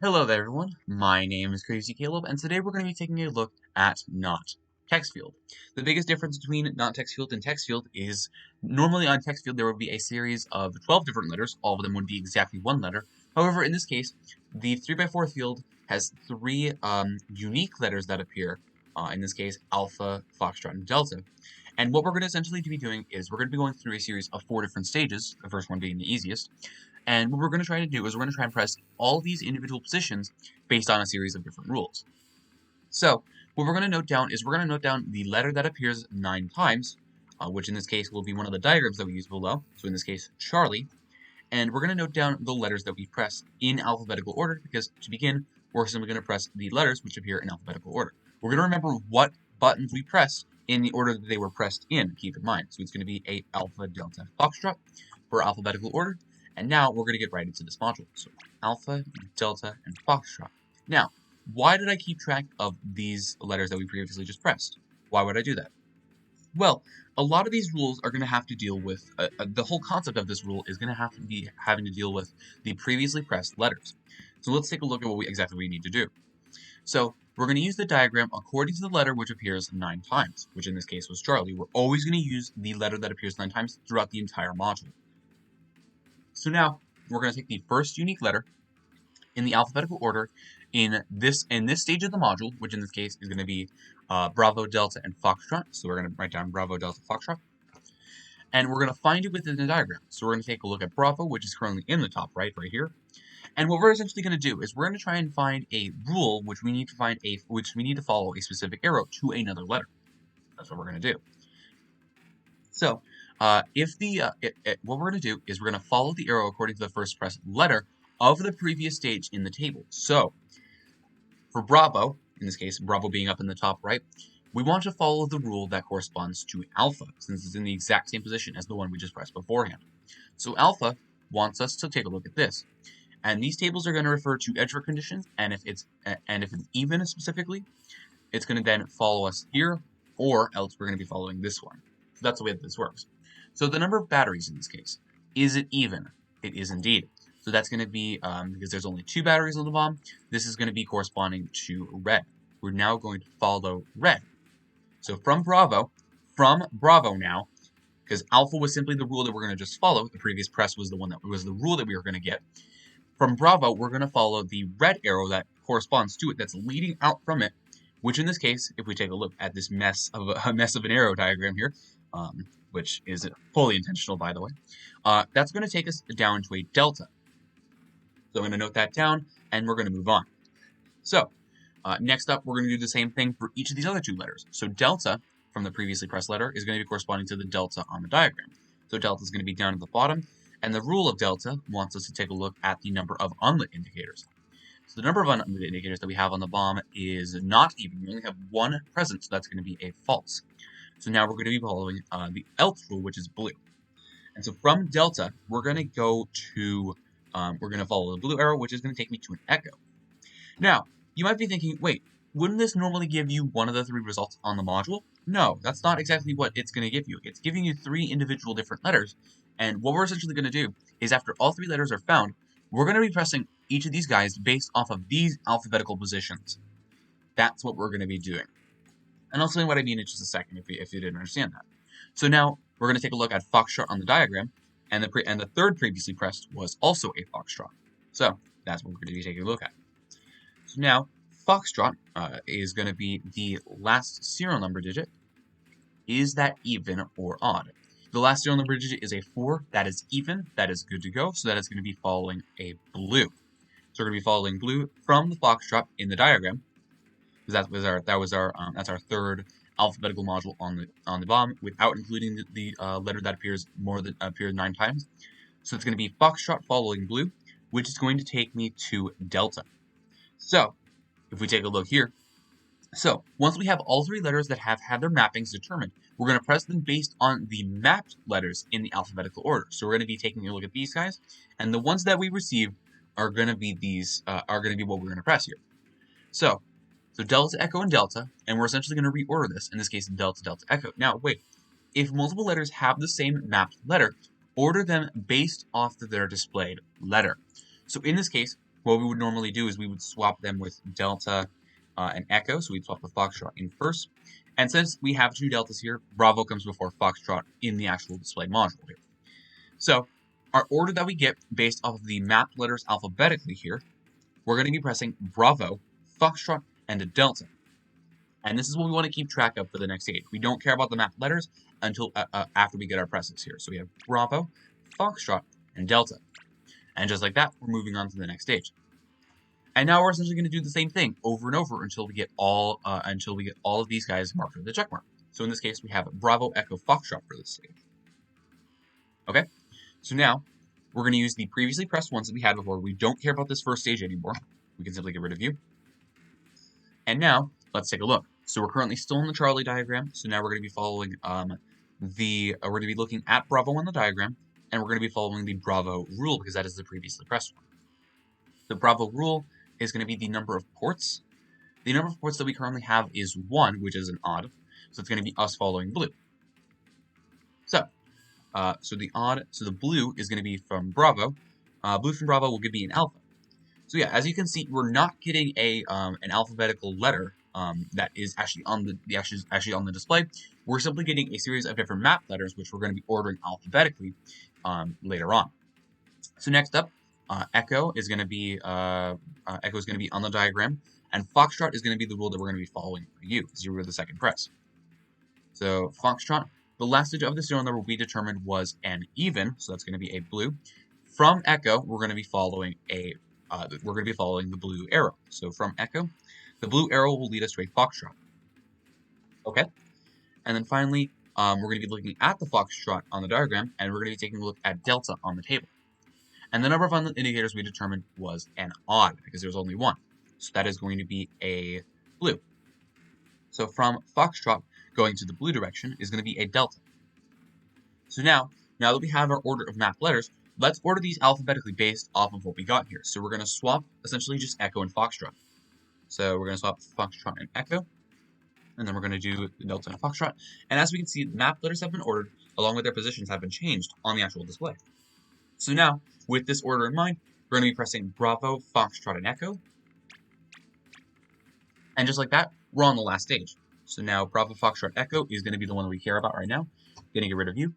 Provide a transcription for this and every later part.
Hello there everyone, my name is Crazy Caleb, and today we're going to be taking a look at not text field. The biggest difference between not text field and text field is normally on text field there would be a series of 12 different letters, all of them would be exactly one letter. However, in this case, the 3x4 field has three unique letters that appear, in this case alpha, foxtrot, and delta. And what we're going to essentially be doing is we're going to be going through a series of 4 different stages, the first one being the easiest. And what we're going to try to do is we're going to try and press all these individual positions based on a series of different rules. So what we're going to note down is we're going to note down the letter that appears 9 times, which in this case will be one of the diagrams that we use below. So in this case, Charlie. And we're going to note down the letters that we press in alphabetical order because to begin, we're simply going to press the letters which appear in alphabetical order. We're going to remember what buttons we press in the order that they were pressed in, keep in mind. So it's going to be a alpha, delta, foxtrot for alphabetical order. And now we're going to get right into this module. So alpha, delta, and foxtrot. Now, why did I keep track of these letters that we previously just pressed? Why would I do that? Well, a lot of these rules are going to have to deal with, the whole concept of this rule is going to have to be having to deal with the previously pressed letters. So let's take a look at what exactly we need to do. So we're going to use the diagram according to the letter which appears 9 times, which in this case was Charlie. We're always going to use the letter that appears 9 times throughout the entire module. So now we're going to take the first unique letter in the alphabetical order in this stage of the module, which in this case is going to be Bravo, Delta, and Foxtrot. So we're going to write down Bravo, Delta, Foxtrot. And we're going to find it within the diagram. So we're going to take a look at Bravo, which is currently in the top right here. And what we're essentially going to do is we're going to try and find a rule which we need to follow a specific arrow to another letter. That's what we're going to do. So what we're going to do is we're going to follow the arrow according to the first pressed letter of the previous stage in the table. So for Bravo, in this case, Bravo being up in the top right, we want to follow the rule that corresponds to Alpha, since it's in the exact same position as the one we just pressed beforehand. So Alpha wants us to take a look at this. And these tables are going to refer to edgework conditions, and if it's even specifically, it's going to then follow us here, or else we're going to be following this one. So that's the way that this works. So the number of batteries in this case, is it even? It is indeed. So that's going to be, because there's only 2 batteries on the bomb, this is going to be corresponding to red. We're now going to follow red. So from Bravo now, because Alpha was simply the rule that we're going to just follow, the previous press was the one that was the rule that we were going to get. From Bravo, we're going to follow the red arrow that corresponds to it, that's leading out from it, which in this case, if we take a look at this mess of an arrow diagram here, which is fully intentional, by the way, that's going to take us down to a delta. So I'm going to note that down, and we're going to move on. So next up, we're going to do the same thing for each of these other 2 letters. So delta, from the previously pressed letter, is going to be corresponding to the delta on the diagram. So delta is going to be down at the bottom, and the rule of delta wants us to take a look at the number of unlit indicators. So the number of unlit indicators that we have on the bomb is not even. We only have 1 present, so that's going to be a false. So now we're going to be following the else rule, which is blue. And so from delta, we're going to go to, we're going to follow the blue arrow, which is going to take me to an echo. Now, you might be thinking, wait, wouldn't this normally give you one of the 3 results on the module? No, that's not exactly what it's going to give you. It's giving you 3 individual different letters. And what we're essentially going to do is after all 3 letters are found, we're going to be pressing each of these guys based off of these alphabetical positions. That's what we're going to be doing. And I'll explain what I mean in just a second if you didn't understand that. So now we're going to take a look at Foxtrot on the diagram, and the third previously pressed was also a Foxtrot. So that's what we're going to be taking a look at. So now Foxtrot is going to be the last serial number digit. Is that even or odd? The last serial number digit is a 4. That is even. That is good to go. So that is going to be following a blue. So we're going to be following blue from the Foxtrot in the diagram. That's our third alphabetical module on the bomb, without including the letter that appears 9 times. So it's going to be Foxtrot following blue, which is going to take me to delta. So if we take a look here, so once we have all 3 letters that have had their mappings determined, we're going to press them based on the mapped letters in the alphabetical order. So we're going to be taking a look at these guys, and the ones that we receive are going to be what we're going to press here. So delta, echo, and delta, and we're essentially going to reorder this, in this case delta, delta, echo. Now wait, if multiple letters have the same mapped letter, order them based off of their displayed letter. So in this case, what we would normally do is we would swap them with delta and echo. So we'd swap the foxtrot in first. And since we have two deltas here, Bravo comes before foxtrot in the actual display module here. So our order that we get based off of the mapped letters alphabetically here, we're going to be pressing Bravo, foxtrot, and a delta. And this is what we want to keep track of for the next stage. We don't care about the mapped letters until after we get our presses here. So we have Bravo, foxtrot, and delta. And just like that, we're moving on to the next stage. And now we're essentially going to do the same thing over and over until we get all of these guys marked with the check mark. So in this case, we have Bravo, Echo, Foxtrot for this stage. Okay, so now we're going to use the previously pressed ones that we had before. We don't care about this first stage anymore. We can simply get rid of you. And now let's take a look. So we're currently still in the Charlie diagram. So now we're going to be following we're going to be looking at Bravo on the diagram, and we're going to be following the Bravo rule because that is the previously pressed one. The Bravo rule is going to be the number of ports. The number of ports that we currently have is 1, which is an odd. So it's going to be us following blue. So the blue is going to be from Bravo. Blue from Bravo will give me an alpha. So yeah, as you can see, we're not getting an alphabetical letter that is actually on the display. We're simply getting a series of different map letters, which we're going to be ordering alphabetically later on. So next up, Echo is going to be on the diagram, and Foxtrot is going to be the rule that we're going to be following for you, 0 with the second press. So Foxtrot, the last digit of the serial number we determined was an even, so that's going to be a blue. From Echo, we're going to be following the blue arrow. So from Echo, the blue arrow will lead us to a Foxtrot. Okay, and then finally, we're going to be looking at the Foxtrot on the diagram, and we're going to be taking a look at Delta on the table. And the number of indicators we determined was an odd because there was only one. So that is going to be a blue. So from Foxtrot going to the blue direction is going to be a delta. So now that we have our order of mapped letters, let's order these alphabetically based off of what we got here. So we're going to swap essentially just Echo and Foxtrot. So we're going to swap Foxtrot and Echo, and then we're going to do Delta and Foxtrot. And as we can see, the mapped letters have been ordered along with their positions have been changed on the actual display. So now, with this order in mind, we're going to be pressing Bravo, Foxtrot, and Echo. And just like that, we're on the last stage. So now Bravo, Foxtrot, Echo is going to be the one that we care about right now. Going to get rid of you.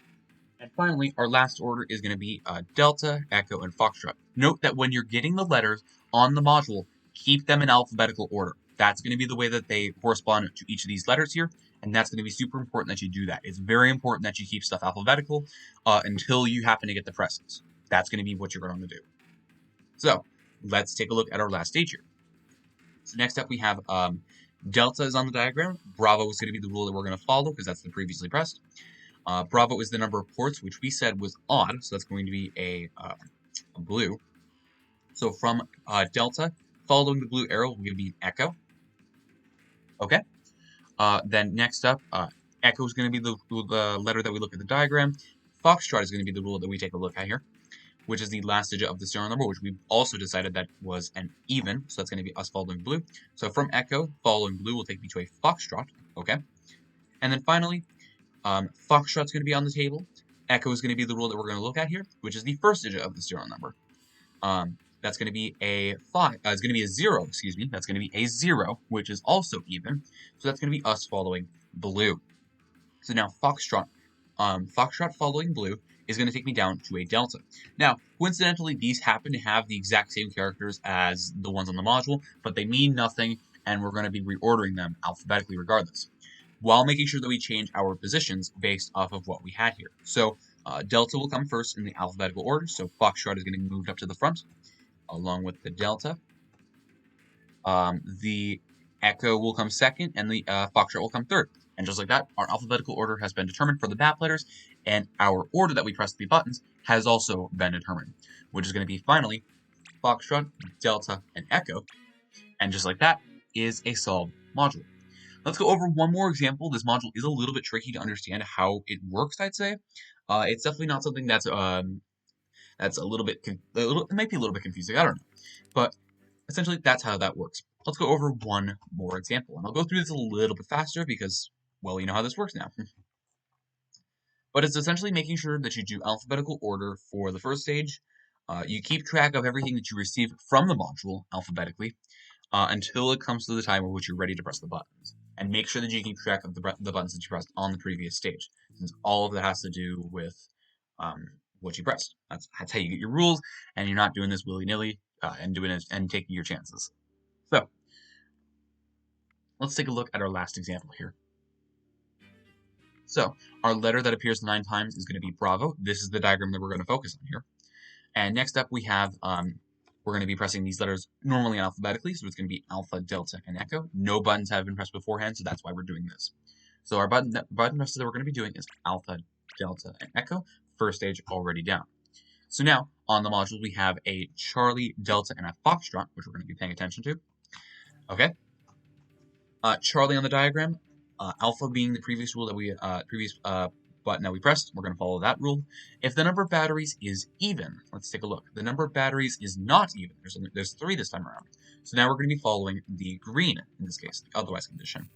And finally, our last order is going to be Delta, Echo, and Foxtrot. Note that when you're getting the letters on the module, keep them in alphabetical order. That's going to be the way that they correspond to each of these letters here, and that's going to be super important that you do that. It's very important that you keep stuff alphabetical until you happen to get the presses. That's going to be what you're going to do. So let's take a look at our last stage here. So next up we have Delta is on the diagram. Bravo is going to be the rule that we're going to follow because that's the previously pressed. Bravo is the number of ports, which we said was odd, so that's going to be a blue. So from Delta, following the blue arrow will give me an Echo. Okay. Then next up, Echo is going to be the letter that we look at the diagram. Foxtrot is going to be the rule that we take a look at here, which is the last digit of the serial number, which we also decided that was an even, so that's going to be us following blue. So from Echo, following blue will take me to a Foxtrot, okay? And then finally, Foxtrot's going to be on the table. Echo is going to be the rule that we're going to look at here, which is the first digit of the serial number. That's going to be a 5. It's going to be a 0, excuse me. That's going to be a 0, which is also even. So that's going to be us following blue. So now Foxtrot following blue is going to take me down to a delta. Now, coincidentally, these happen to have the exact same characters as the ones on the module, but they mean nothing, and we're going to be reordering them alphabetically regardless, while making sure that we change our positions based off of what we had here. So delta will come first in the alphabetical order, so Foxtrot is going to be moved up to the front, along with the delta. The Echo will come second, and the Foxtrot will come third. And just like that, our alphabetical order has been determined for the map letters, and our order that we press the buttons has also been determined, which is going to be finally Foxtrot, Delta, and Echo. And just like that is a solved module. Let's go over one more example. This module is a little bit tricky to understand how it works, I'd say. It's definitely not something that's a little bit, it might be a little bit confusing, I don't know. But essentially, that's how that works. Let's go over one more example, and I'll go through this a little bit faster because, well, you know how this works now. But it's essentially making sure that you do alphabetical order for the first stage, You keep track of everything that you receive from the module alphabetically until it comes to the time at which you're ready to press the buttons. And make sure that you keep track of the buttons that you pressed on the previous stage, since all of that has to do with what you pressed. That's how you get your rules, and you're not doing this willy-nilly and doing it and taking your chances. So let's take a look at our last example here. So our letter that appears 9 times is going to be Bravo. This is the diagram that we're going to focus on here. And next up we have, we're going to be pressing these letters normally alphabetically, so it's going to be Alpha, Delta, and Echo. No buttons have been pressed beforehand, so that's why we're doing this. So our button presses that we're going to be doing is Alpha, Delta, and Echo. First stage already down. So now, on the module, we have a Charlie, Delta, and a Foxtrot, which we're going to be paying attention to. Okay. Charlie on the diagram, Alpha being the previous rule that we, button that we pressed, we're going to follow that rule. If the number of batteries is even, let's take a look. The number of batteries is not even. There's 3 this time around. So now we're going to be following the green, in this case, the otherwise condition.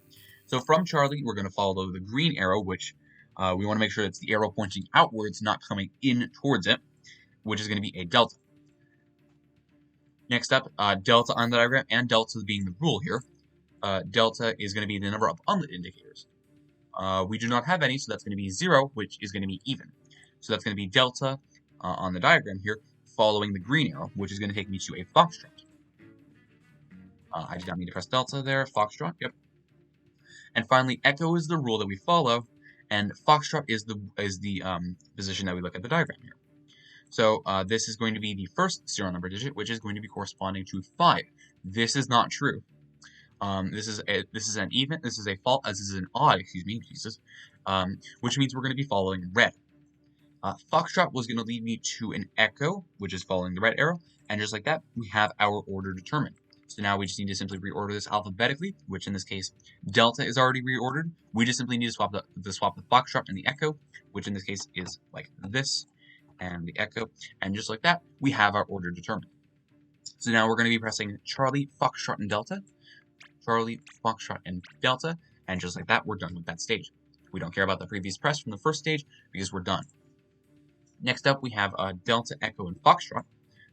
So from Charlie, we're going to follow the green arrow, which we want to make sure it's the arrow pointing outwards, not coming in towards it, which is going to be a delta. Next up, delta on the diagram, and delta being the rule here. Delta is going to be the number of unlit indicators. We do not have any, so that's going to be 0, which is going to be even. So that's going to be delta on the diagram here, following the green arrow, which is going to take me to a foxtrot. I did not mean to press delta there. Foxtrot, yep. And finally, echo is the rule that we follow, and foxtrot is the position that we look at the diagram here. So this is going to be the first serial number digit, which is going to be corresponding to 5. This is not true. This is an even. This is a fault. This is an odd. Excuse me, Jesus. Which means we're going to be following red. Foxtrot was going to lead me to an echo, which is following the red arrow, and just like that, we have our order determined. So now we just need to simply reorder this alphabetically, which in this case, delta is already reordered. We just simply need to swap the foxtrot and the echo, which in this case is like this, and the echo, and just like that, we have our order determined. So now we're going to be pressing Charlie, Foxtrot, and Delta. Charlie, Foxtrot, and Delta, and just like that, we're done with that stage. We don't care about the previous press from the first stage because we're done. Next up, we have Delta, Echo, and Foxtrot.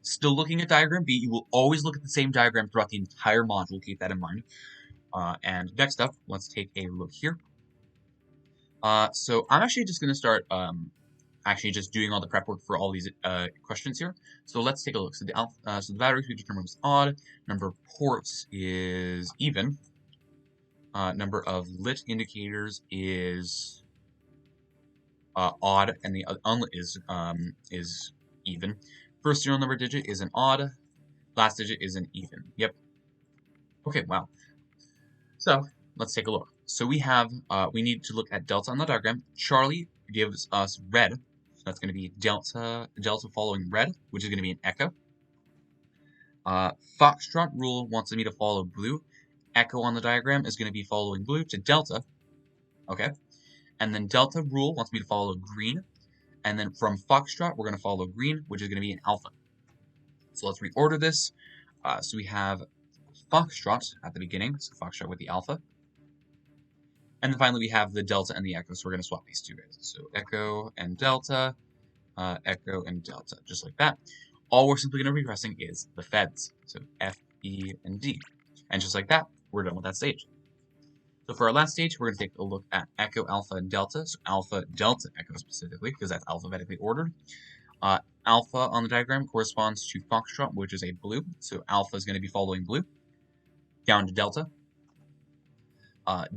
Still looking at diagram B, you will always look at the same diagram throughout the entire module, keep that in mind. And next up, let's take a look here. So I'm actually just going to start actually just doing all the prep work for all these questions here. So let's take a look. So the batteries we determined was odd. Number of ports is even. Number of lit indicators is odd, and the unlit is even. First serial number digit is an odd. Last digit is an even. Yep. Okay. Wow. So let's take a look. So we have we need to look at delta on the diagram. Charlie gives us red. So that's going to be delta following red, which is going to be an echo. Foxtrot rule wants me to follow blue. Echo on the diagram is going to be following blue to delta. Okay. And then delta rule wants me to follow green. And then from Foxtrot, we're going to follow green, which is going to be an alpha. So let's reorder this. So we have Foxtrot at the beginning, so Foxtrot with the alpha. And then finally we have the delta and the echo, so we're going to swap these two guys. So echo and delta, just like that. All we're simply going to be pressing is the feds, so F, E, and D. And just like that, we're done with that stage. So for our last stage, we're going to take a look at echo, alpha, and delta. So alpha, delta, echo specifically, because that's alphabetically ordered. Alpha on the diagram corresponds to Foxtrot, which is a blue. So alpha is going to be following blue. Down to delta.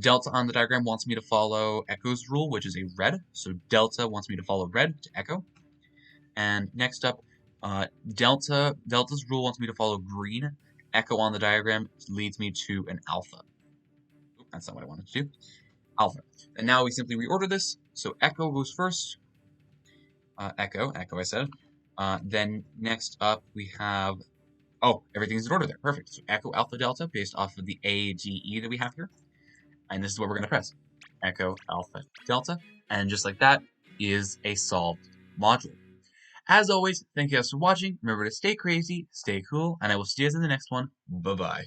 Delta on the diagram wants me to follow echo's rule, which is a red. So delta wants me to follow red to echo. And next up, delta's rule wants me to follow green. Echo on the diagram leads me to an alpha. That's not what I wanted to do. Alpha. And now we simply reorder this. So echo goes first. Echo I said. Then next up we have, oh, everything's in order there. Perfect. So echo, alpha, delta based off of the A, D, E that we have here. And this is what we're going to press. Echo, alpha, delta. And just like that is a solved module. As always, thank you guys for watching. Remember to stay crazy, stay cool, and I will see you guys in the next one. Bye-bye.